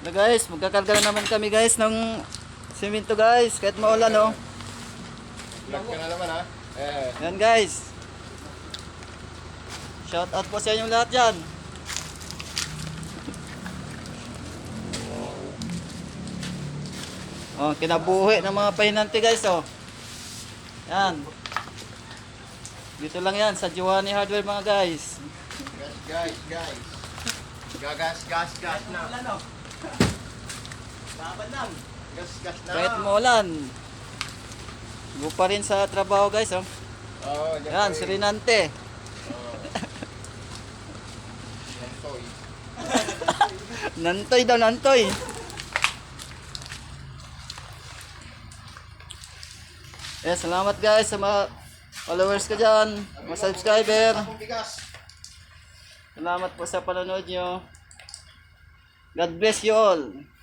So guys, magkakarga na naman kami guys ng simento guys, kahit maulan oh. Vlog ka na naman ha. Yan guys. Shout out po sa inyong lahat dyan. Oh, kinabuhi ng mga pahinante guys oh. Yan. Dito lang yan sa Giovanni Hardware mga guys. Guys. Gas na. Laban lang. Gas na. Kahit maulan. Go pa rin sa trabaho guys oh. Oh, Yan, si Rinante. Nantoy daw, nantoy. Salamat guys sa mga followers ko dyan, mga subscriber. Salamat po sa panonood nyo. God bless you all.